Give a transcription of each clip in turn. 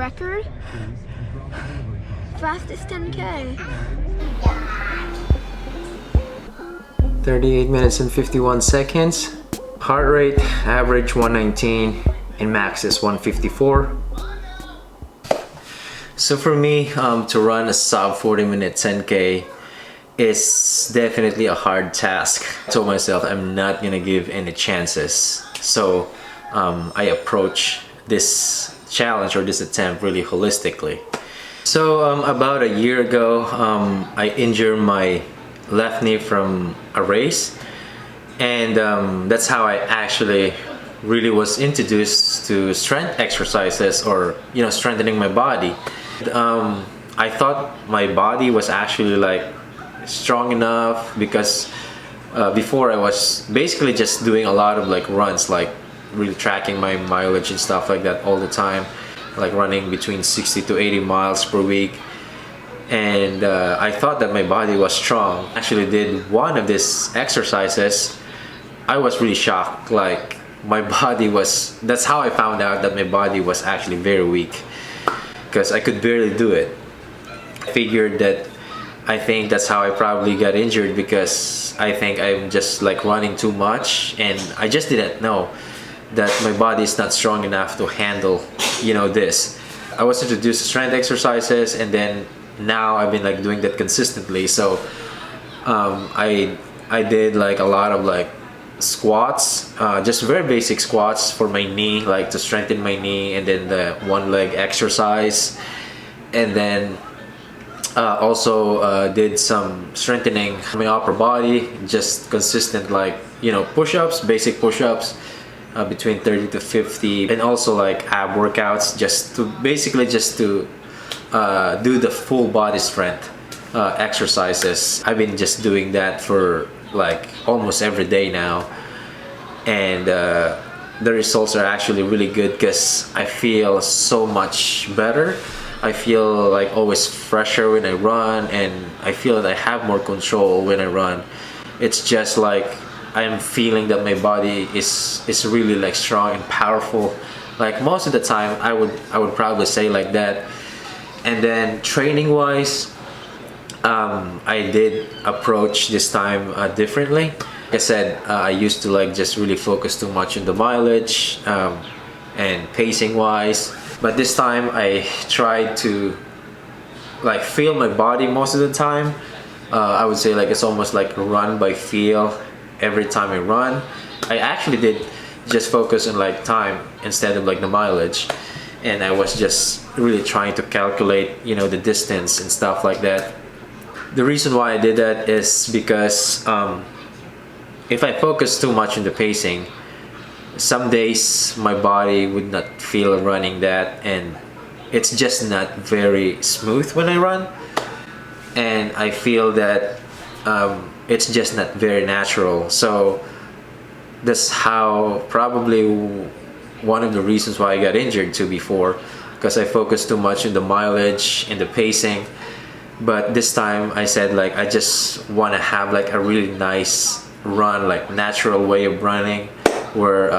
record. Fastest 10K. 38 minutes and 51 seconds. Heart rate average 119 and max is 154. So for me, to run a sub 40-minute 10K is definitely a hard task. I told myself I'm not gonna give any chances. So I approach this challenge or this attempt really holistically. So about a year ago, I injured my left knee from a race, and that's how I actually really was introduced to strength exercises, or strengthening my body. I thought my body was actually like strong enough because before I was basically just doing a lot of like runs, like really tracking my mileage and stuff like that all the time, like running between 60 to 80 miles per week. And I thought that my body was strong. Actually did one of these exercises. I was really shocked. Like my body was, that's how I found out that my body was actually very weak, because I could barely do it. I figured that I think that's how I probably got injured, because I think I'm just like running too much, and I just didn't know that my body is not strong enough to handle this. I was introduced to strength exercises, and then now I've been like doing that consistently. So I did like a lot of like squats, just very basic squats for my knee, like to strengthen my knee, and then the one leg exercise, and then also did some strengthening of my upper body, just consistent like push-ups, basic push-ups, between 30 to 50, and also like ab workouts, just to basically do the full body strength exercises. I've been just doing that for like almost every day now, and the results are actually really good, because I feel so much better. I feel like always fresher when I run, and I feel that I have more control when I run. It's just like I'm feeling that my body is really like strong and powerful. Like most of the time I would probably say like that. And then training wise, I did approach this time differently. Like I said, I used to like just really focus too much on the mileage and pacing wise, but this time I tried to like feel my body most of the time. I would say like it's almost like run by feel every time I run. I actually did just focus on like time instead of like the mileage, and I was just really trying to calculate the distance and stuff like that. The reason why I did that is because if I focus too much on the pacing, some days my body would not feel running that, and it's just not very smooth when I run, and I feel that it's just not very natural. So that's how probably one of the reasons why I got injured too before, because I focused too much on the mileage and the pacing. But this time I said like I just want to have like a really nice run, like natural way of running, where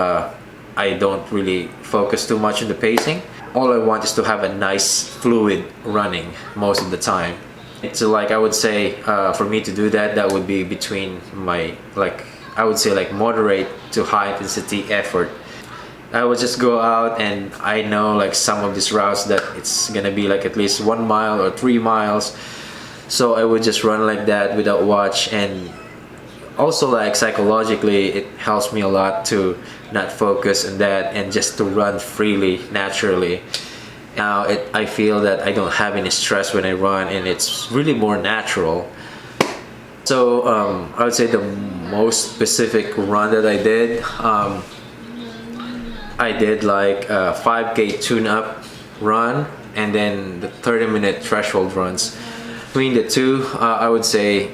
I don't really focus too much on the pacing. All I want is to have a nice fluid running most of the time. So like I would say for me to do that, that would be between my I would say like moderate to high intensity effort. I would just go out, and I know like some of these routes that it's gonna be like at least 1 mile or 3 miles, so I would just run like that without watch. And also like psychologically it helps me a lot to not focus on that and just to run freely, naturally. Now I feel that I don't have any stress when I run, and it's really more natural. So I would say the most specific run that I did like a 5K tune-up run, and then the 30-minute threshold runs. Between the two, I would say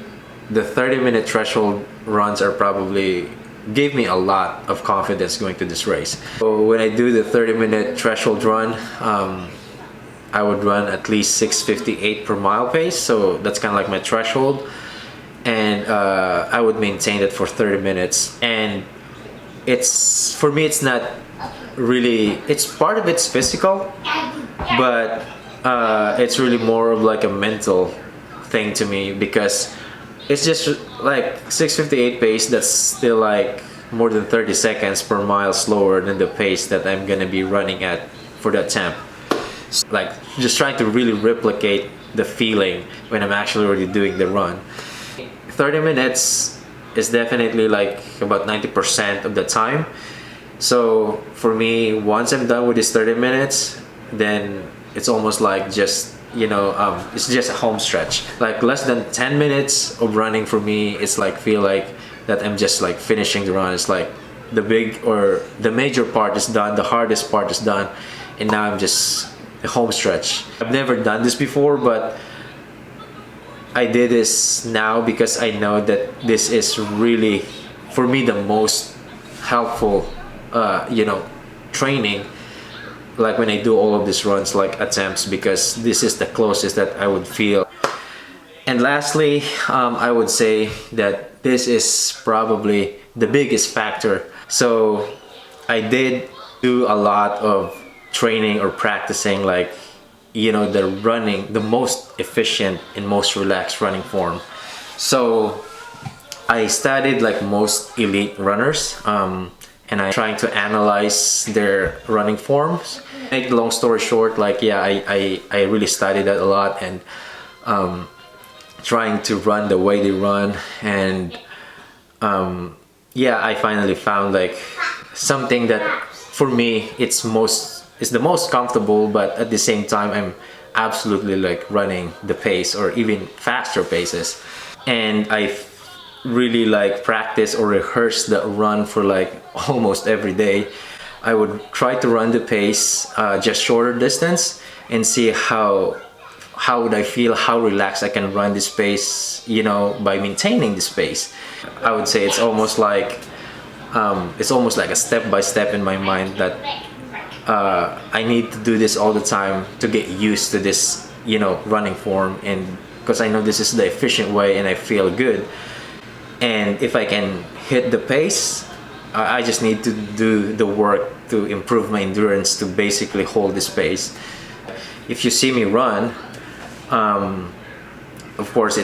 the 30-minute threshold runs are probably gave me a lot of confidence going to this race. So when I do the 30-minute threshold run, I would run at least 6:58 per mile pace, so that's kind of like my threshold, and I would maintain it for 30 minutes. And it's, for me, it's not really, it's part of it's physical, but it's really more of like a mental thing to me, because it's just like 6:58 pace, that's still like more than 30 seconds per mile slower than the pace that I'm gonna be running at for that temp. Like just trying to really replicate the feeling when I'm actually already doing the run. 30 minutes is definitely like about 90% of the time. So for me, once I'm done with this 30 minutes, then it's almost like just, it's just a home stretch. Like less than 10 minutes of running for me, it's like feel like that I'm just like finishing the run. It's like the major part is done, the hardest part is done, and now I'm just the home stretch. I've never done this before, but I did this now because I know that this is really, for me, the most helpful, training. Like when I do all of these runs, like attempts, because this is the closest that I would feel. And lastly, I would say that this is probably the biggest factor. So I did do a lot of training or practicing, like, the most efficient and most relaxed running form. So I studied like most elite runners, and I'm trying to analyze their running forms. Make the long story short, like, yeah, I really studied that a lot, and trying to run the way they run. And yeah, I finally found like something that for me it's the most comfortable, but at the same time I'm absolutely like running the pace or even faster paces. And I really like practice or rehearse the run for like almost every day. I would try to run the pace, just shorter distance, and see how would I feel, how relaxed I can run this pace, by maintaining this pace. I would say it's almost like a step by step in my mind that I need to do this all the time to get used to this, running form, and because I know this is the efficient way and I feel good. And if I can hit the pace, I just need to do the work to improve my endurance to basically hold this pace. If you see me run, of course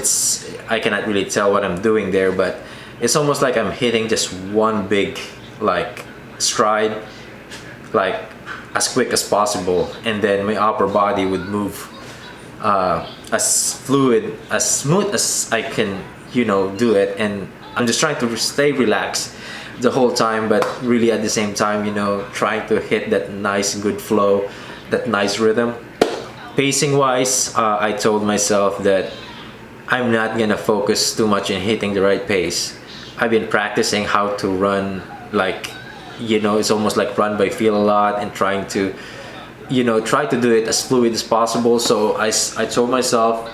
I cannot really tell what I'm doing there, but it's almost like I'm hitting just one big like stride, like as quick as possible, and then my upper body would move as fluid, as smooth as I can, do it. And I'm just trying to stay relaxed the whole time, but really at the same time, trying to hit that nice good flow, that nice rhythm. Pacing wise, I told myself that I'm not gonna focus too much in hitting the right pace. I've been practicing how to run, like, it's almost like run by feel a lot, and trying to, try to do it as fluid as possible. So I told myself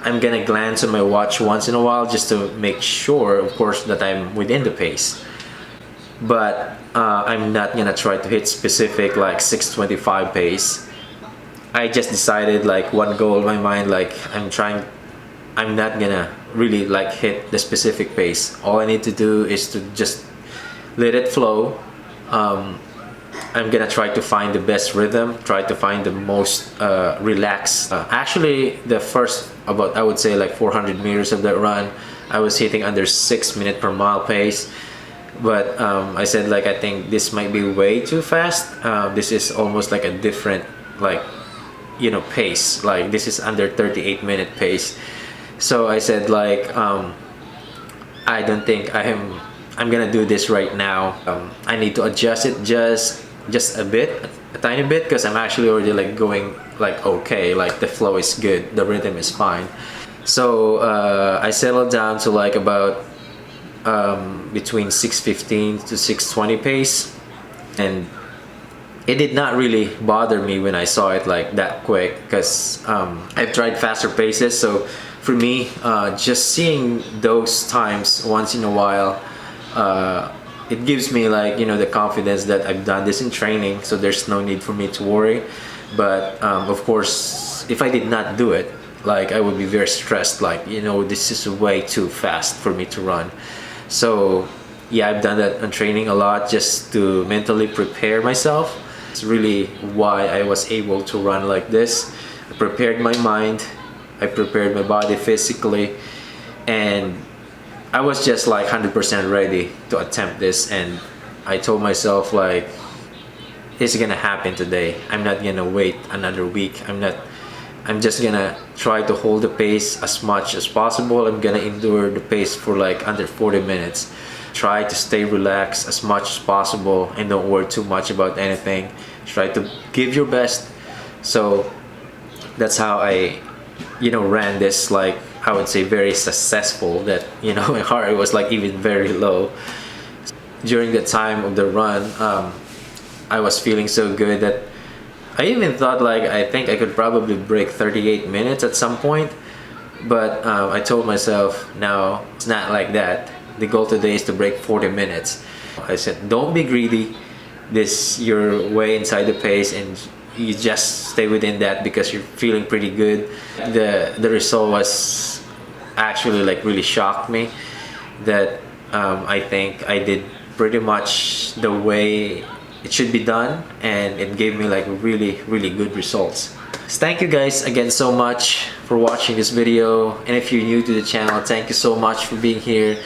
I'm gonna glance at my watch once in a while just to make sure, of course, that I'm within the pace. But I'm not gonna try to hit specific like 6:25 pace. I just decided like one goal in my mind, like I'm not gonna really like hit the specific pace. All I need to do is to just let it flow. I'm gonna try to find the best rhythm, try to find the most relaxed. Actually, the first about, I would say, like 400 meters of that run, I was hitting under 6 minutes per mile pace. But I said, like, I think this might be way too fast. This is almost like a different, like, pace. Like this is under 38-minute pace. So I said, like, I don't think I'm gonna do this right now. I need to adjust it just a bit, a tiny bit, because I'm actually already like going like okay, like the flow is good, the rhythm is fine. So I settled down to like about between 6:15 to 6:20 pace, and it did not really bother me when I saw it like that quick, because I've tried faster paces. So for me, just seeing those times once in a while, it gives me like, the confidence that I've done this in training, so there's no need for me to worry. But of course, if I did not do it, like I would be very stressed, like, this is way too fast for me to run. So yeah, I've done that on training a lot just to mentally prepare myself. It's really why I was able to run like this. I prepared my mind, I prepared my body physically, and I was just like 100% ready to attempt this. And I told myself like, it's gonna happen today. I'm not gonna wait another week. I'm just gonna try to hold the pace as much as possible. I'm gonna endure the pace for like under 40 minutes. Try to stay relaxed as much as possible and don't worry too much about anything. Try to give your best. So that's how I, ran this, like, I would say very successful, that, my heart rate was like even very low. During the time of the run, I was feeling so good that I even thought like, I think I could probably break 38 minutes at some point. But I told myself, no, it's not like that. The goal today is to break 40 minutes. I said, don't be greedy. You're way inside the pace, and you just stay within that because you're feeling pretty good. The result was actually like really shocked me, that I think I did pretty much the way it should be done, and it gave me like really good results. So thank you guys again so much for watching this video, and if you're new to the channel, thank you so much for being here.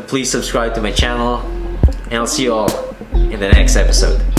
Please subscribe to my channel, and I'll see you all in the next episode.